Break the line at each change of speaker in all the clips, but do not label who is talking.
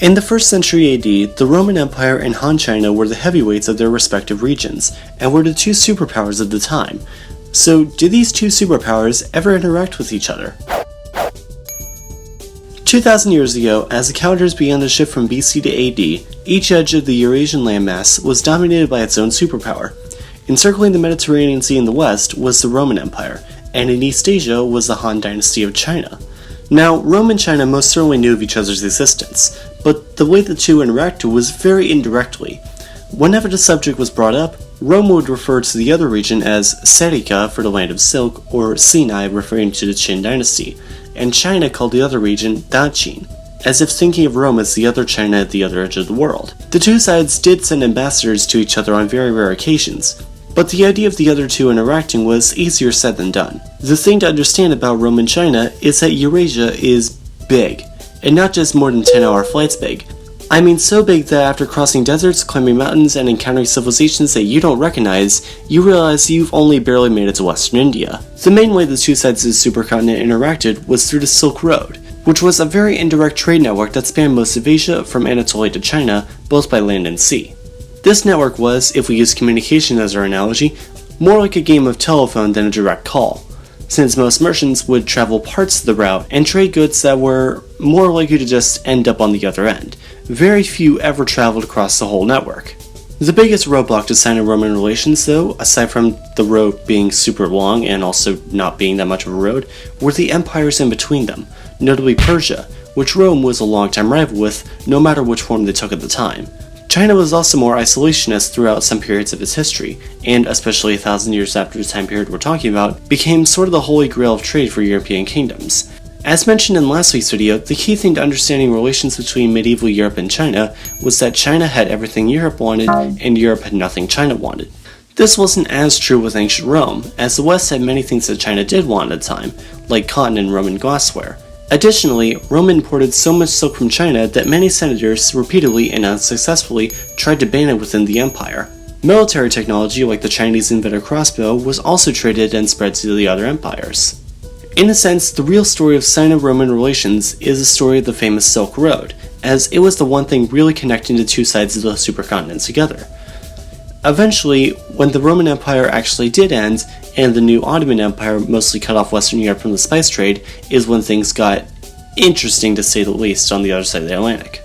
In the 1st century AD, the Roman Empire and Han China were the heavyweights of their respective regions, and were the two superpowers of the time. So, did these two superpowers ever interact with each other? 2,000 years ago, as the calendars began to shift from BC to AD, each edge of the Eurasian landmass was dominated by its own superpower. Encircling the Mediterranean Sea in the west was the Roman Empire, and in East Asia was the Han Dynasty of China. Now, Rome and China most certainly knew of each other's existence, but the way the two interacted was very indirectly. Whenever the subject was brought up, Rome would refer to the other region as Serica for the land of silk, or Sinai referring to the Qin dynasty, and China called the other region Daqin, as if thinking of Rome as the other China at the other edge of the world. The two sides did send ambassadors to each other on very rare occasions, but the idea of the other two interacting was easier said than done. The thing to understand about Rome and China is that Eurasia is big, and not just more than 10-hour flights big. I mean so big that after crossing deserts, climbing mountains, and encountering civilizations that you don't recognize, you realize you've only barely made it to Western India. The main way the two sides of the supercontinent interacted was through the Silk Road, which was a very indirect trade network that spanned most of Asia from Anatolia to China, both by land and sea. This network was, if we use communication as our analogy, more like a game of telephone than a direct call, since most merchants would travel parts of the route and trade goods that were more likely to just end up on the other end. Very few ever traveled across the whole network. The biggest roadblock to Sino-Roman relations, though, aside from the road being super long and also not being that much of a road, were the empires in between them, notably Persia, which Rome was a longtime rival with, no matter which form they took at the time. China was also more isolationist throughout some periods of its history, and especially 1,000 years after the time period we're talking about, became sort of the holy grail of trade for European kingdoms. As mentioned in last week's video, the key thing to understanding relations between medieval Europe and China was that China had everything Europe wanted, and Europe had nothing China wanted. This wasn't as true with ancient Rome, as the West had many things that China did want at the time, like cotton and Roman glassware. Additionally, Rome imported so much silk from China that many senators repeatedly and unsuccessfully tried to ban it within the empire. Military technology like the Chinese inventor crossbow was also traded and spread to the other empires. In a sense, the real story of Sino-Roman relations is the story of the famous Silk Road, as it was the one thing really connecting the two sides of the supercontinent together. Eventually, when the Roman Empire actually did end, and the new Ottoman Empire mostly cut off Western Europe from the spice trade, is when things got interesting to say the least on the other side of the Atlantic.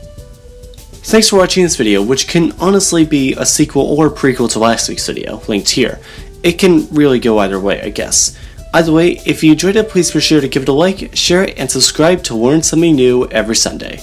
Thanks for watching this video, which can honestly be a sequel or prequel to last week's video, linked here. It can really go either way, I guess. Either way, if you enjoyed it, please be sure to give it a like, share it, and subscribe to learn something new every Sunday.